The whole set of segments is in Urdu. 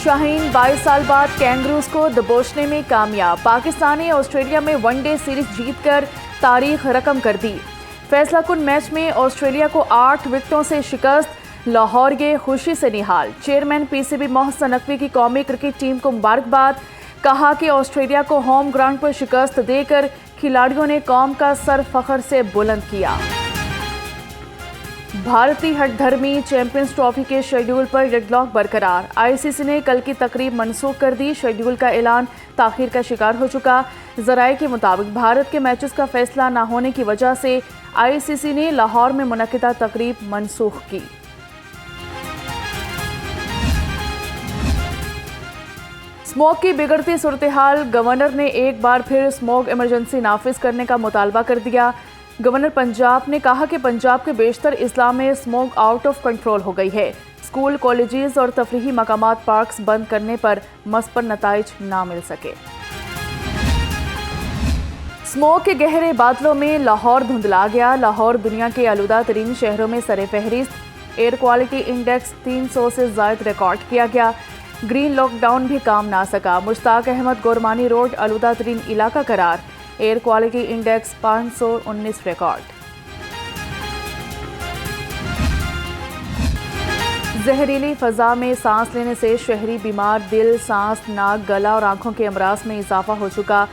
شاہین 22 سال بعد کینگروز کو دبوچنے میں کامیاب، پاکستان نے آسٹریلیا میں ون ڈے سیریز جیت کر تاریخ رقم کر دی۔ فیصلہ کن میچ میں آسٹریلیا کو 8 وکٹوں سے شکست، لاہور گئے خوشی سے نہال۔ Chairman P C B Mohsin Naqvi کی قومی کرکٹ ٹیم کو مبارکباد، کہا کہ آسٹریلیا کو ہوم گراؤنڈ پر شکست دے کر کھلاڑیوں نے قوم کا سر فخر سے بلند کیا۔ بھارتی ہٹ دھرمی چیمپئنز ٹرافی کے شیڈول پر ڈیڈ لاک برقرار، آئی سی سی نے کل کی تقریب منسوخ کر دی، شیڈول کا اعلان تاخیر کا شکار ہو چکا۔ ذرائع کے مطابق بھارت کے میچز کا فیصلہ نہ ہونے کی وجہ سے آئی سی سی نے لاہور میں منعقدہ تقریب منسوخ کی۔ اسموگ کی بگڑتی صورتحال، گورنر نے ایک بار پھر اسموگ ایمرجنسی نافذ کرنے کا مطالبہ کر دیا۔ گورنر پنجاب نے کہا کہ پنجاب کے بیشتر اضلاع میں اسموگ آؤٹ آف کنٹرول ہو گئی ہے، اسکول، کالجز اور تفریحی مقامات پارکس بند کرنے پر مثبت نتائج نہ مل سکے۔ اسموگ کے گہرے بادلوں میں لاہور دھندلا گیا، لاہور دنیا کے آلودہ ترین شہروں میں سر فہرست، ایئر کوالٹی انڈیکس 300 سے زائد ریکارڈ کیا گیا۔ گرین لاک ڈاؤن بھی کام نہ سکا، مشتاق احمد گورمانی روڈ آلودہ ترین علاقہ قرار، ایئر کوالٹی انڈیکس 519 ریکارڈ۔ زہریلی فضا میں سانس لینے سے شہری بیمار، دل، سانس، ناک، گلا اور آنکھوں کے امراض میں اضافہ ہو چکا۔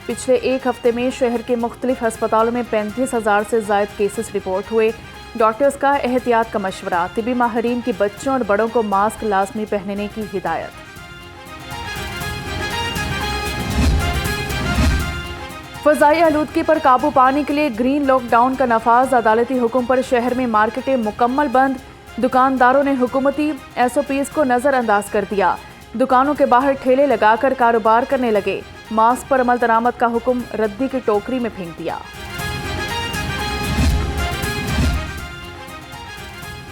پچھلے ایک ہفتے میں شہر کے مختلف ہسپتالوں میں 35,000 سے زائد کیسز رپورٹ ہوئے۔ ڈاکٹرز کا احتیاط کا مشورہ، طبی ماہرین کی بچوں اور بڑوں کو ماسک لازمی پہننے کی ہدایت۔ فضائی آلودگی پر قابو پانے کے لیے گرین لاک ڈاؤن کا نفاذ، عدالتی حکم پر شہر میں مارکیٹیں مکمل بند، دکانداروں نے حکومتی ایس او پیز کو نظر انداز کر دیا، دکانوں کے باہر ٹھیلے لگا کر کاروبار کرنے لگے، ماسک پر عمل درآمد کا حکم ردی کی ٹوکری میں پھینک دیا۔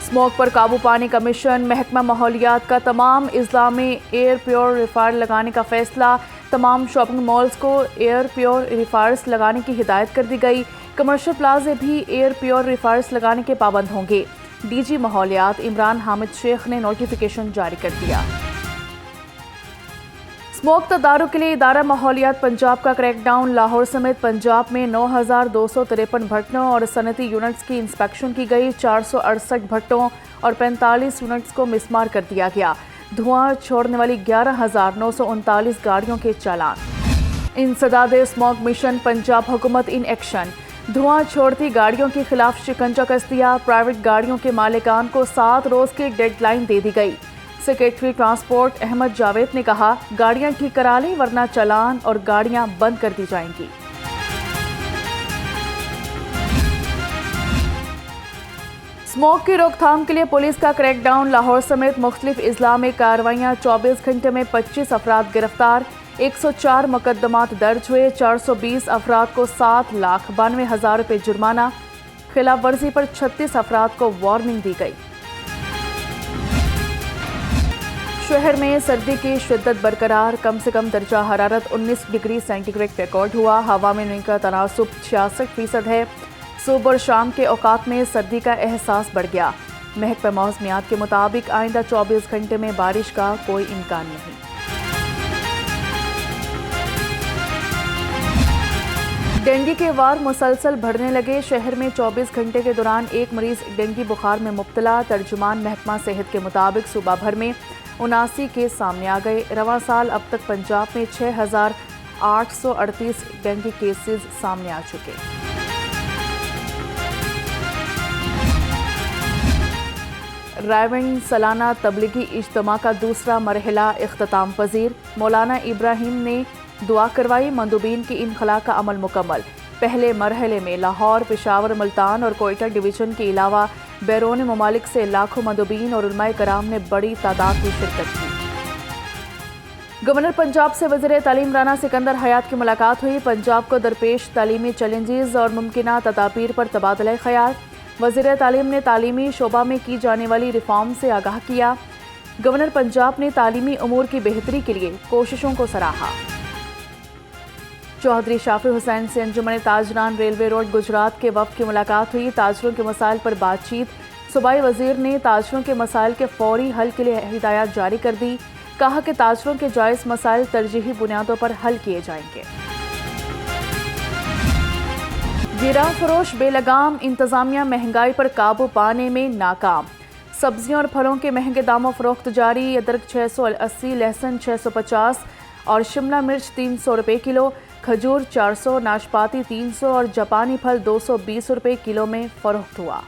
اسموگ پر قابو پانے کا مشن، محکمہ ماحولیات کا تمام اضلاع میں ایئر پیوریفائر لگانے کا فیصلہ، تمام شاپنگ مالز کو ایئر پیوریفائرز لگانے کی ہدایت کر دی گئی، کمرشل پلازے بھی ایئر پیوریفائرز لگانے کے پابند ہوں گے۔ ڈی جی ماحولیات عمران حامد شیخ نے نوٹیفیکیشن جاری کر دیا۔ اسموگ تدارک کے لیے ادارہ ماحولیات پنجاب کا کریک ڈاؤن، لاہور سمیت پنجاب میں 9,253 بھٹوں اور صنعتی یونٹس کی انسپیکشن کی گئی، 468 بھٹوں اور 45 یونٹس کو مسمار کر دیا گیا، دھواں چھوڑنے والی 11,939 گاڑیوں کے چالان۔ انسداد اسموگ مشن، پنجاب حکومت ان ایکشن، دھواں چھوڑتی گاڑیوں کے خلاف شکنجہ کس دیا، پرائیویٹ گاڑیوں کے مالکان کو 7 روز کی ڈیڈ لائن دے دی گئی۔ سیکریٹری ٹرانسپورٹ احمد جاوید نے کہا، گاڑیاں ٹھیک کرا لیں ورنہ چالان اور گاڑیاں بند کر دی جائیں گی۔ اسموگ کی روک تھام کے لیے پولیس کا کریک ڈاؤن، لاہور سمیت مختلف اضلاع میں کارروائیاں، 24 گھنٹے میں 25 افراد گرفتار، 104 مقدمات درج ہوئے، 420 افراد کو 7,92,000 روپے جرمانہ، خلاف ورزی پر 36 افراد کو وارننگ دی گئی۔ شہر میں سردی کی شدت برقرار، کم سے کم درجہ حرارت 19 ڈگری سینٹی گریڈ ریکارڈ ہوا، ہوا میں نمی کا تناسب 66% ہے، صبح اور شام کے اوقات میں سردی کا احساس بڑھ گیا۔ محکمہ موسمیات کے مطابق آئندہ 24 گھنٹے میں بارش کا کوئی امکان نہیں۔ ڈینگی کے وار مسلسل بڑھنے لگے، شہر میں 24 گھنٹے کے دوران ایک مریض ڈینگی بخار میں مبتلا، ترجمان محکمہ صحت کے مطابق صوبہ بھر میں 79 کیس سامنے آ گئے، رواں سال اب تک پنجاب میں 6,838 ڈینگی کیسز سامنے آ چکے۔ رائیونڈ سالانہ تبلیغی اجتماع کا دوسرا مرحلہ اختتام پذیر، مولانا ابراہیم نے دعا کروائی، مندوبین کی انخلاء کا عمل مکمل۔ پہلے مرحلے میں لاہور، پشاور، ملتان اور کوئٹہ ڈویژن کے علاوہ بیرون ممالک سے لاکھوں مندوبین اور علماء کرام نے بڑی تعداد میں شرکت کی۔ گورنر پنجاب سے وزیر تعلیم رانا سکندر حیات کی ملاقات ہوئی، پنجاب کو درپیش تعلیمی چیلنجز اور ممکنہ تدابیر پر تبادلہ خیال، وزیر تعلیم نے تعلیمی شعبہ میں کی جانے والی ریفارم سے آگاہ کیا، گورنر پنجاب نے تعلیمی امور کی بہتری کے لیے کوششوں کو سراہا۔ چوہدری شافی حسین سے انجمن تاجران ریلوے روڈ گجرات کے وفد کی ملاقات ہوئی، تاجروں کے مسائل پر بات چیت، صوبائی وزیر نے تاجروں کے مسائل کے فوری حل کے لیے ہدایات جاری کر دی، کہا کہ تاجروں کے جائز مسائل ترجیحی بنیادوں پر حل کیے جائیں گے۔ گراں فروش بے لگام، انتظامیہ مہنگائی پر قابو پانے میں ناکام۔ سبزیوں اور پھلوں کے مہنگے داموں فروخت جاری، ادرک 680، لہسن 650 اور شملہ مرچ 300 روپے کلو، کھجور 400، ناشپاتی 300 اور جاپانی پھل 220 روپے کلو میں فروخت ہوا۔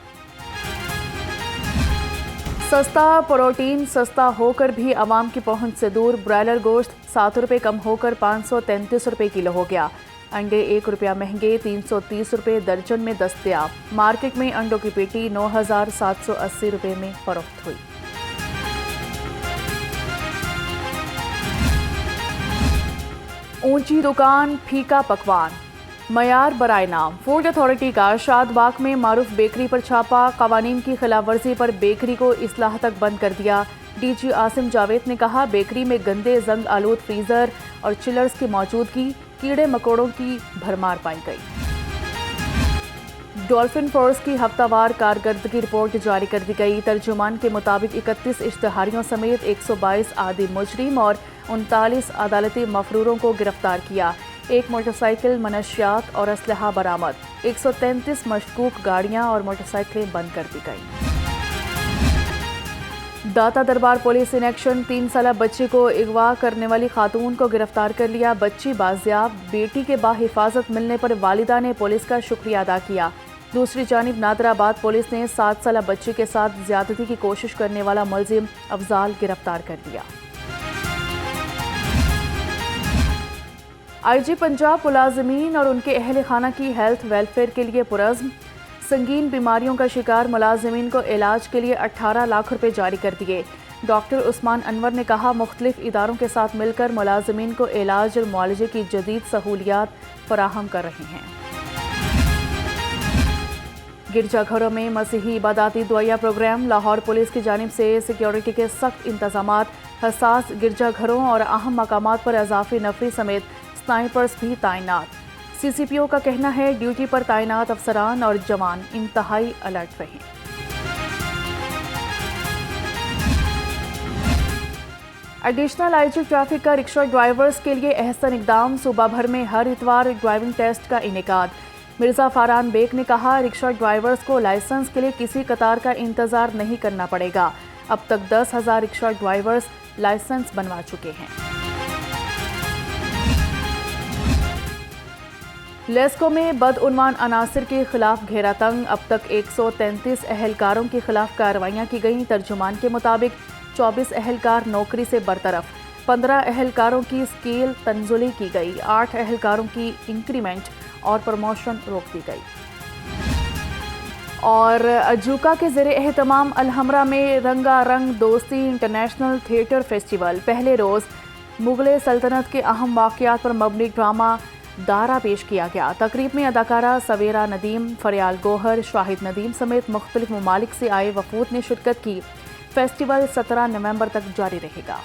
سستا پروٹین سستا ہو کر بھی عوام کی پہنچ سے دور، برائلر گوشت 7 روپے کم ہو کر 533 روپے کلو ہو گیا۔ انڈے 1 روپیہ مہنگے 330 روپے درجن میں دستیاب، مارکیٹ میں انڈوں کی پیٹی 9780 روپے میں فروخت ہوئی۔ اونچی دکان پھیکا پکوان، معیار برائے نام۔ فوڈ اتھارٹی کا شاد باغ میں معروف بیکری پر چھاپا، قوانین کی خلاف ورزی پر بیکری کو اصلاح تک بند کر دیا۔ ڈی جی عاصم جاوید نے کہا بیکری میں گندے زنگ آلود فریزر اور چلرز کی موجودگی، کیڑے مکوڑوں کی بھرمار پائی گئی۔ ڈولفن فورس کی ہفتہ وار کارکردگی رپورٹ جاری کر دی گئی، ترجمان کے مطابق 31 اشتہاریوں سمیت 122 عادی مجرم اور 39 عدالتی مفروروں کو گرفتار کیا، 1 موٹر سائیکل، منشیات اور اسلحہ برآمد، 133 مشکوک گاڑیاں اور موٹر سائیکلیں بند کر دی گئیں۔ داتا دربار پولیس ان ایکشن، 3 سالہ بچی کو اغوا کرنے والی خاتون کو گرفتار کر لیا، بچی بازیاب، بیٹی کے باحفاظت ملنے پر والدہ نے پولیس کا شکریہ ادا کیا۔ دوسری جانب نادر آباد پولیس نے 7 سالہ بچی کے ساتھ زیادتی کی کوشش کرنے والا ملزم افضال گرفتار کر لیا۔ آئی جی پنجاب ملازمین اور ان کے اہل خانہ کی ہیلتھ ویلفیئر کے لیے پرعزم، سنگین بیماریوں کا شکار ملازمین کو علاج کے لیے 18 لاکھ روپے جاری کر دیے۔ ڈاکٹر عثمان انور نے کہا مختلف اداروں کے ساتھ مل کر ملازمین کو علاج اور معالجے کی جدید سہولیات فراہم کر رہے ہیں۔ گرجا گھروں میں مسیحی عباداتی دعائیہ پروگرام، لاہور پولیس کی جانب سے سیکیورٹی کے سخت انتظامات، حساس گرجا گھروں اور اہم مقامات پر اضافی نفری سمیت سنائپرز بھی تعینات۔ سی سی پی او کا کہنا ہے ڈیوٹی پر تعینات افسران اور جوان انتہائی الرٹ رہیں۔ ایڈیشنل آئی جی ٹریفک کا رکشہ ڈرائیورز کے لیے احسن اقدام، صوبہ بھر میں ہر اتوار ڈرائیونگ ٹیسٹ کا انعقاد۔ مرزا فاران بیگ نے کہا رکشہ ڈرائیورز کو لائسنس کے لیے کسی قطار کا انتظار نہیں کرنا پڑے گا، اب تک 10,000 رکشہ ڈرائیورز لائسنس بنوا چکے ہیں۔ لیسکو میں بدعنوان عناصر کے خلاف گھیرا تنگ، اب تک 133 اہلکاروں کے خلاف کارروائیاں کی گئیں، ترجمان کے مطابق 24 اہلکار نوکری سے برطرف، 15 اہلکاروں کی اسکیل تنزلی کی گئی، 8 اہلکاروں کی انکریمنٹ اور پروموشن روک دی گئی۔ اور اجوکا کے زیر اہتمام الحمرا میں رنگا رنگ دوستی انٹرنیشنل تھیٹر فیسٹیول، پہلے روز مغل سلطنت کے اہم واقعات پر مبنی ڈرامہ دارا پیش کیا گیا۔ تقریب میں اداکارہ سویرا ندیم، فریال گوہر، شاہد ندیم سمیت مختلف ممالک سے آئے وفود نے شرکت کی۔ فیسٹیول 17 نومبر تک جاری رہے گا۔